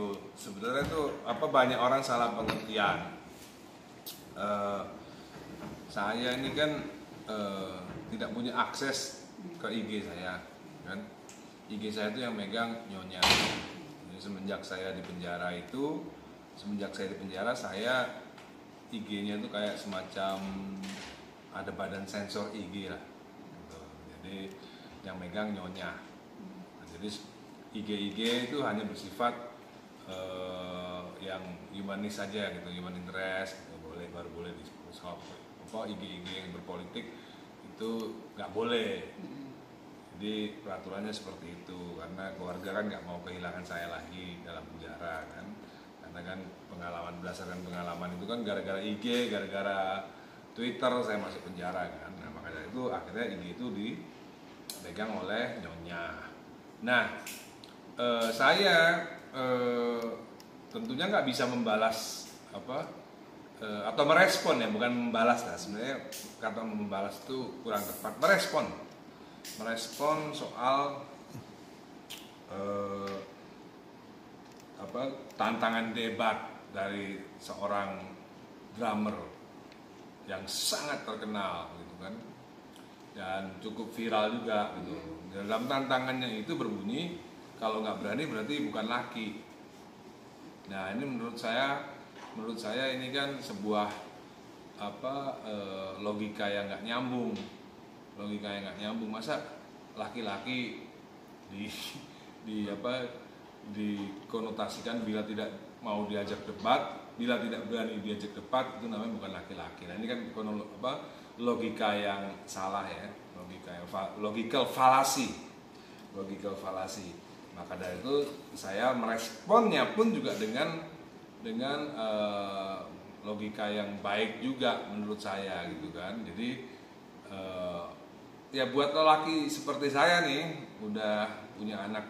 itu sebenarnya tuh banyak orang salah pengertian. Saya ini kan tidak punya akses ke IG saya, kan? IG saya itu yang megang Nyonya. Jadi semenjak saya di penjara, saya IG-nya itu kayak semacam ada badan sensor IG lah. Gitu. Jadi yang megang Nyonya. Nah, jadi IG itu hanya bersifat yang humanis saja gitu, human interest gitu, baru boleh di IG yang berpolitik itu nggak boleh. Jadi peraturannya seperti itu, karena keluarga kan nggak mau kehilangan saya lagi dalam penjara kan, karena kan berdasarkan pengalaman itu kan gara-gara IG, gara-gara Twitter saya masuk penjara kan. Nah makanya itu akhirnya IG itu dipegang oleh Nyonya. Nah saya tentunya nggak bisa membalas atau merespon ya, bukan membalas lah, sebenarnya kata membalas itu kurang tepat, merespon soal tantangan debat dari seorang drummer yang sangat terkenal gitu kan, dan cukup viral juga gitu. Dalam tantangannya itu berbunyi, kalau nggak berani berarti bukan laki. Nah ini menurut saya ini kan sebuah logika yang nggak nyambung. Masa laki-laki dikonotasikan bila tidak mau diajak debat, bila tidak berani diajak debat itu namanya bukan laki-laki. Nah ini kan logika yang salah ya, logical fallacy. Maka dari itu saya meresponnya pun juga dengan logika yang baik juga menurut saya gitu kan. Jadi ya buat lelaki seperti saya nih, udah punya anak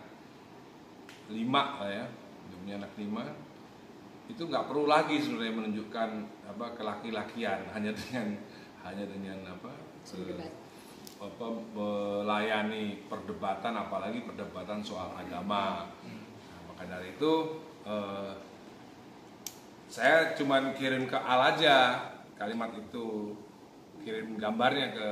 5 lah ya, punya anak 5, itu nggak perlu lagi sebenarnya menunjukkan kelaki-lakian hanya dengan melayani perdebatan, apalagi perdebatan soal agama. Nah, maka dari itu saya cuman kirim ke Al aja kalimat itu, kirim gambarnya ke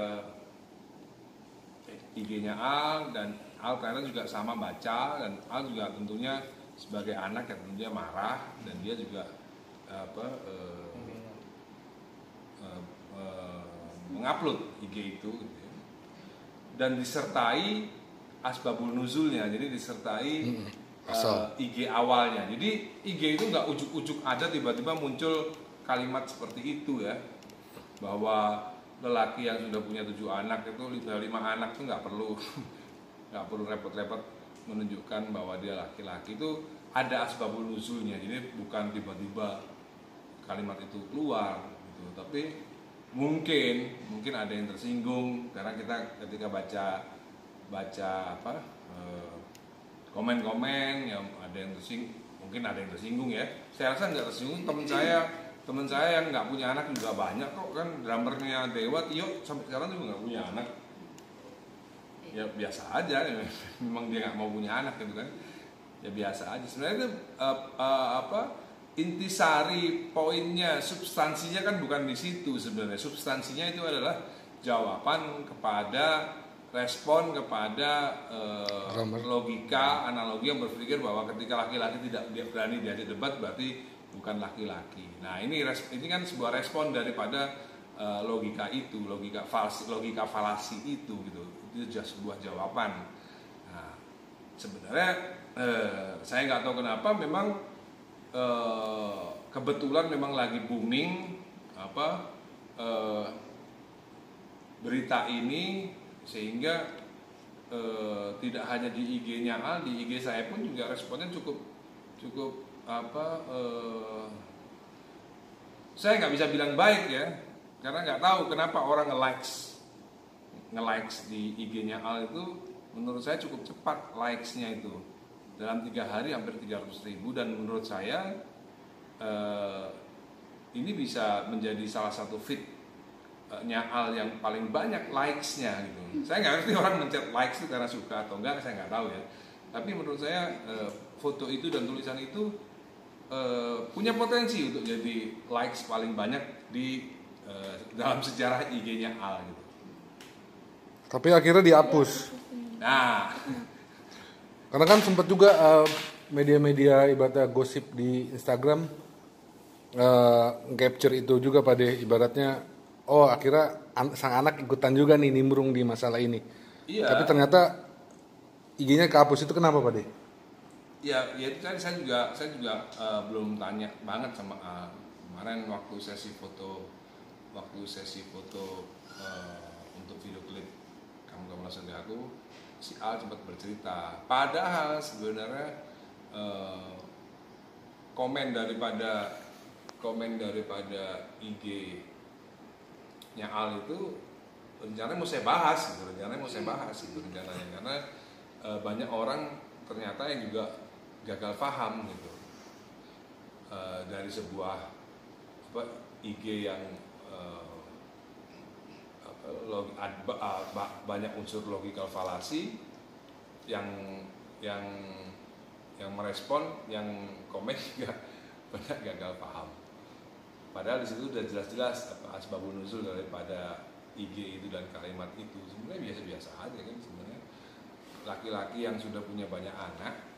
IG-nya Al, dan Al ternyata juga sama baca, dan Al juga tentunya sebagai anak yang tentunya marah, dan dia juga mengupload IG itu gitu ya. Dan disertai asbabul nuzulnya, jadi disertai IG awalnya. Jadi IG itu nggak ujuk-ujuk ada tiba-tiba muncul kalimat seperti itu ya, bahwa lelaki yang sudah punya 7 anak itu 5 anak itu nggak perlu repot-repot menunjukkan bahwa dia laki-laki. Itu ada asbabul nuzulnya, jadi bukan tiba-tiba kalimat itu keluar gitu. Tapi mungkin ada yang tersinggung karena kita ketika baca komen-komen yang ada yang tersinggung, mungkin ada yang tersinggung ya. Saya rasa nggak tersinggung. Temen saya yang nggak punya anak juga banyak kok, kan drummernya Dewa Tio sampai sekarang juga nggak punya anak. Ya biasa aja, memang dia nggak mau punya anak gitu kan. Ya biasa aja. Sebenarnya itu intisari poinnya, substansinya kan bukan di situ sebenarnya. Substansinya itu adalah jawaban kepada, respon kepada logika, analogi yang berpikir bahwa ketika laki-laki tidak berani diajak debat berarti bukan laki-laki. Nah ini kan sebuah respon daripada logika itu, logika falasi itu gitu. Itu sebuah jawaban. Nah, sebenarnya saya nggak tahu kenapa, memang kebetulan memang lagi booming berita ini, sehingga tidak hanya di IG-nya Al, di IG saya pun juga responnya cukup saya nggak bisa bilang baik ya, karena nggak tahu kenapa orang nge-likes di IG-nya Al itu. Menurut saya cukup cepat likes-nya itu, dalam 3 hari hampir 300.000, dan menurut saya ini bisa menjadi salah satu feed-nya Al yang paling banyak likes-nya gitu. Saya nggak ngerti orang mencet likes itu karena suka atau enggak, saya nggak tahu ya. Tapi menurut saya foto itu dan tulisan itu punya potensi untuk jadi likes paling banyak di dalam sejarah IG-nya Al gitu. Tapi akhirnya dihapus. Nah, Karena kan sempat juga media-media ibaratnya gosip di Instagram capture itu juga pada ibaratnya akhirnya sang anak ikutan juga nih nimbrung di masalah ini. iya. Tapi ternyata IG-nya kehapus itu kenapa Pak De? Ya itu kan saya juga belum tanya banget sama kemarin waktu sesi foto untuk video klip kamu merasa di aku, si Al sempat bercerita. Padahal sebenarnya komen daripada IG-nya Al itu rencananya mau saya bahas rencananya karena banyak orang ternyata yang juga gagal paham gitu dari sebuah IG yang banyak unsur logikal falasi yang merespon, yang komen juga banyak gagal paham. Padahal di situ udah jelas-jelas asbabun nuzul daripada IG itu dan kalimat itu sebenarnya biasa-biasa aja kan sebenarnya. Laki-laki yang sudah punya banyak anak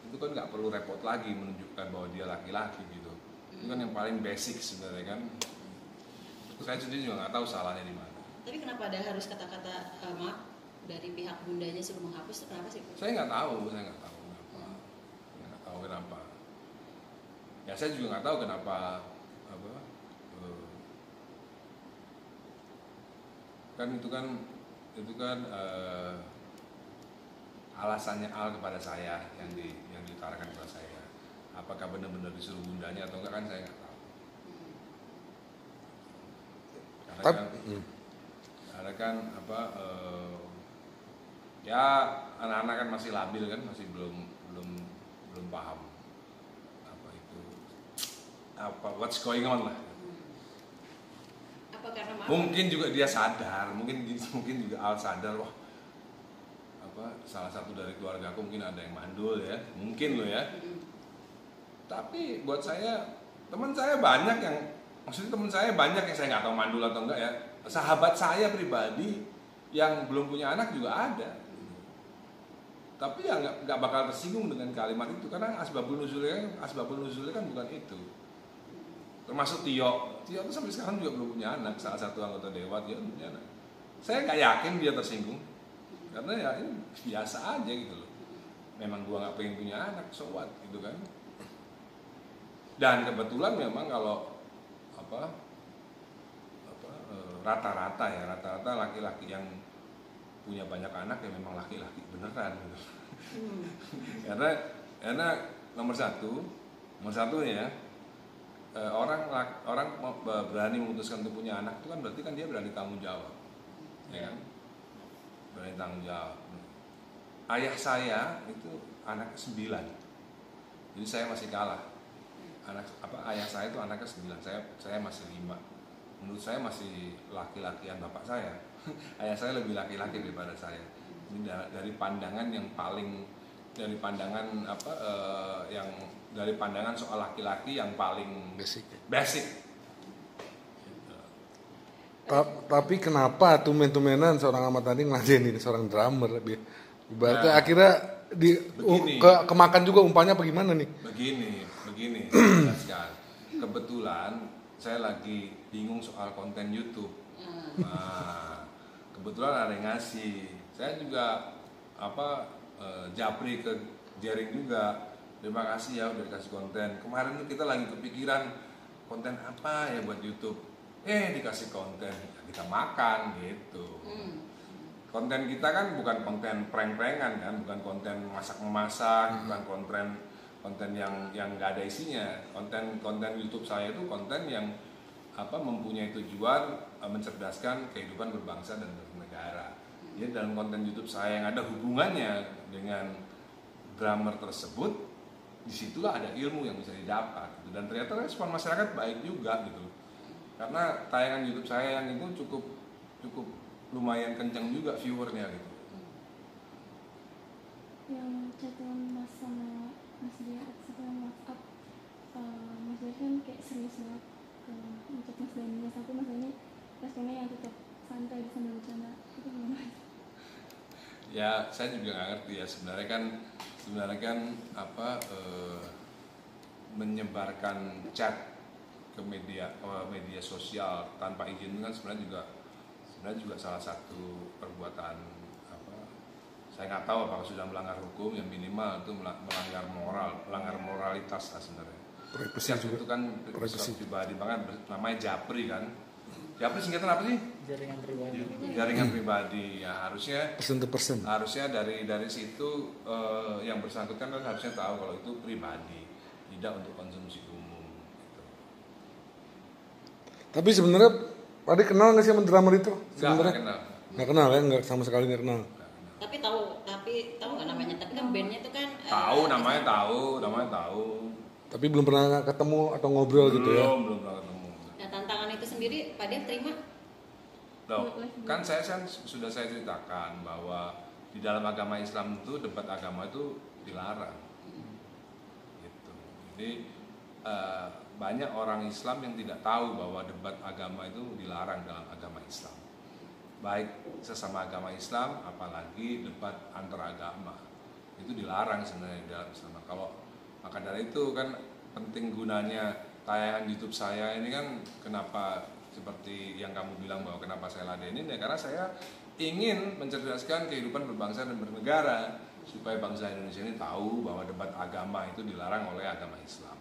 itu kan nggak perlu repot lagi menunjukkan bahwa dia laki-laki gitu. Itu kan yang paling basic sebenarnya kan. Saya sendiri juga nggak tahu salahnya di mana. Tapi kenapa ada harus kata-kata maaf dari pihak bundanya suruh menghapus? Kenapa sih? Saya nggak tahu kenapa. Ya saya juga nggak tahu kenapa kan itu kan alasannya Al kepada saya yang diutarakan kepada saya. Apakah benar-benar disuruh bundanya atau enggak kan saya nggak tahu. Karena kan ya anak-anak kan masih labil kan, masih belum paham what's going on lah. Apa karena maaf? Mungkin juga dia sadar, mungkin juga Al sadar salah satu dari keluarga aku mungkin ada yang mandul ya, mungkin loh ya. Tapi buat saya, teman saya banyak yang saya nggak tahu mandul atau enggak ya. Sahabat saya pribadi yang belum punya anak juga ada. Tapi ya nggak bakal tersinggung dengan kalimat itu karena asbabun nuzulnya kan bukan itu. Termasuk Tio itu sampai sekarang juga belum punya anak, salah satu anggota dewan dia belum punya anak. Saya nggak yakin dia tersinggung karena ya ini biasa aja gitu loh. Memang gua nggak pengen punya anak, so what gitu kan. Dan kebetulan memang kalau rata-rata laki-laki yang punya banyak anak ya memang laki-laki beneran gitu. Karena nomor satu ya orang berani memutuskan untuk punya anak itu kan berarti kan dia berani tanggung jawab, ya kan? Berani tanggung jawab. Ayah saya itu anak ke-9, jadi saya masih kalah. Ayah saya itu anaknya 9, saya masih 5. Menurut saya masih laki-lakian bapak saya. Ayah saya lebih laki-laki daripada saya. Ini dari pandangan soal laki-laki yang paling basic. Tapi kenapa tumen-tumenan seorang Ahmad Dhani ngeladenin seorang drummer ibaratnya akhirnya kemakan juga umpannya apa gimana nih? Begini jelaskan. Kebetulan saya lagi bingung soal konten YouTube. Nah, kebetulan ada yang ngasih. Saya juga japri ke Jering juga. Terima kasih ya udah dikasih konten. Kemarin kita lagi kepikiran konten apa ya buat YouTube. Dikasih konten, kita makan gitu. Konten kita kan bukan konten prank-prankan kan, bukan konten masak-memasak, bukan konten yang nggak ada isinya. Konten YouTube saya itu konten yang mempunyai tujuan mencerdaskan kehidupan berbangsa dan bernegara. Jadi dalam konten YouTube saya yang ada hubungannya dengan drummer tersebut, disitulah ada ilmu yang bisa didapat. Gitu. Dan ternyata respon masyarakat baik juga gitu. Karena tayangan YouTube saya yang itu cukup lumayan kencang juga viewernya gitu. Yang catatan mas sama Ya saya juga nggak ngerti ya sebenarnya kan apa menyebarkan chat ke media sosial tanpa izin kan sebenarnya juga salah satu perbuatan apa, saya nggak tahu apakah sudah melanggar hukum, yang minimal itu melanggar moralitas lah sebenarnya. Privasi Chat juga. itu kan Privasi. pribadi, bahkan namanya Japri kan. Japri singkatan apa sih? Jaringan pribadi. Jaringan pribadi. Ya harusnya Person to person. dari situ yang bersangkutan kan harusnya tahu kalau itu pribadi, tidak untuk konsumsi umum gitu. Tapi sebenarnya Padi kenal nggak sih sama drummer itu? Nggak Sebenarnya kenal. nggak kenal ya, nggak sama sekali nggak kenal. Tapi tahu nggak namanya? Tapi kan bandnya itu kan Namanya tahu. Tapi belum pernah ketemu atau ngobrol gitu ya? Belum pernah ketemu. Nah, tantangan itu sendiri Pak Dev terima? Loh, kan saya sudah saya ceritakan bahwa di dalam agama Islam itu debat agama itu dilarang. Gitu. Jadi banyak orang Islam yang tidak tahu bahwa debat agama itu dilarang dalam agama Islam. Baik sesama agama Islam, apalagi debat antar agama. Itu dilarang sebenarnya di dalam Islam. Maka dari itu kan penting gunanya tayangan YouTube saya ini kan, kenapa seperti yang kamu bilang bahwa kenapa saya ladenin ya, karena saya ingin mencerdaskan kehidupan berbangsa dan bernegara supaya bangsa Indonesia ini tahu bahwa debat agama itu dilarang oleh agama Islam.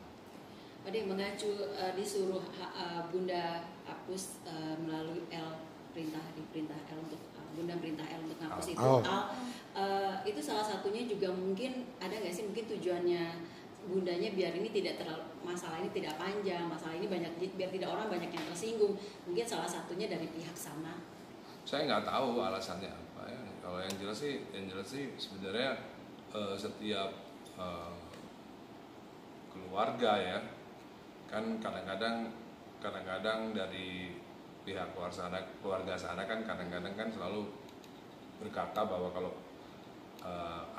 Pak Dev mengacu disuruh Bunda hapus melalui diperintah L untuk Bunda perintah L untuk hapus itu. Oh. Itu salah satunya juga mungkin ada nggak sih mungkin tujuannya Bundanya biar ini tidak terlalu, masalah ini tidak panjang, masalah ini biar tidak orang banyak yang tersinggung, mungkin salah satunya dari pihak sana. Saya nggak tahu alasannya apa ya. Kalau yang jelas sih sebenarnya setiap keluarga ya kan kadang-kadang dari pihak keluarga sana kan kadang-kadang kan selalu berkata bahwa kalau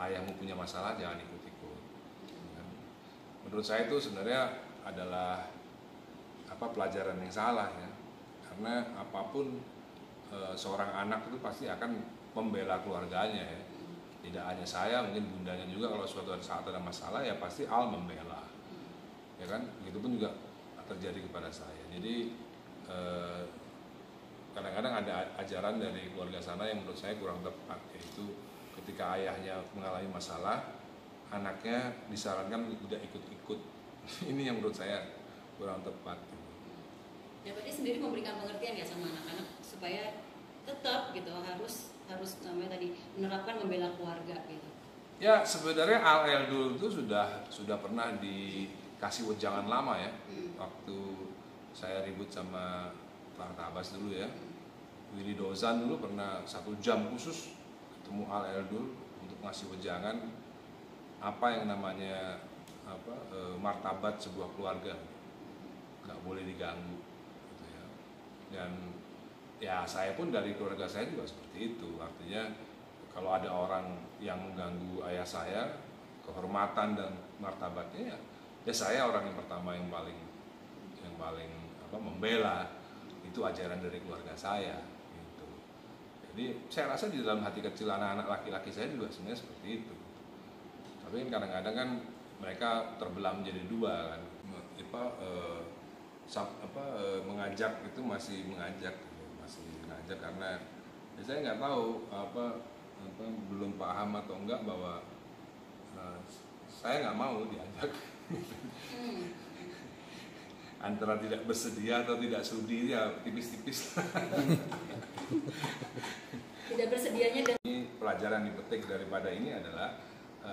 ayahmu punya masalah jangan ikut-ikut. Menurut saya itu sebenarnya adalah pelajaran yang salah ya, karena apapun seorang anak itu pasti akan membela keluarganya ya. Tidak hanya saya, mungkin bundanya juga kalau suatu saat ada masalah ya pasti Al membela, ya kan? Begitupun juga terjadi kepada saya. Jadi kadang-kadang ada ajaran dari keluarga sana yang menurut saya kurang tepat, yaitu ketika ayahnya mengalami masalah, anaknya disarankan tidak ikut-ikut. Ini yang menurut saya kurang tepat. Ya, Pak Dev sendiri memberikan pengertian ya sama anak-anak supaya tetap gitu harus namanya tadi menerapkan membela keluarga gitu. Ya sebenarnya Al Eldul itu sudah pernah dikasih wejangan lama ya. Waktu saya ribut sama Pak Tabas dulu ya, Willy Dozan dulu pernah 1 jam khusus ketemu Al Eldul untuk ngasih wejangan apa yang namanya martabat sebuah keluarga, nggak boleh diganggu gitu ya. Dan ya saya pun dari keluarga saya juga seperti itu, artinya kalau ada orang yang mengganggu ayah saya, kehormatan dan martabatnya ya saya orang yang pertama yang paling membela. Itu ajaran dari keluarga saya gitu. Jadi saya rasa di dalam hati kecil anak-anak laki-laki saya juga sebenarnya seperti itu. Tapi kadang-kadang kan mereka terbelah menjadi dua kan, mengajak itu masih mengajak karena ya saya nggak tahu belum paham atau enggak bahwa saya nggak mau diajak. Antara tidak bersedia atau tidak sudi ya tipis-tipis. Tidak bersedianya dan Ini pelajaran dipetik daripada ini adalah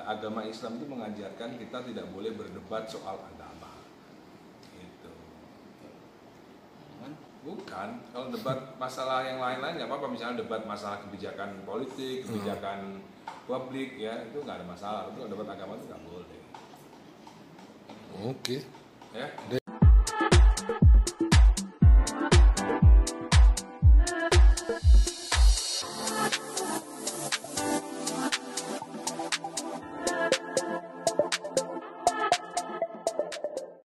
agama Islam itu mengajarkan kita tidak boleh berdebat soal agama. Gitu. Bukan, kalau debat masalah yang lain-lain nggak apa-apa, misalnya debat masalah kebijakan politik, kebijakan publik ya itu nggak ada masalah. Tapi kalau debat agama itu nggak boleh. Oke. Ya.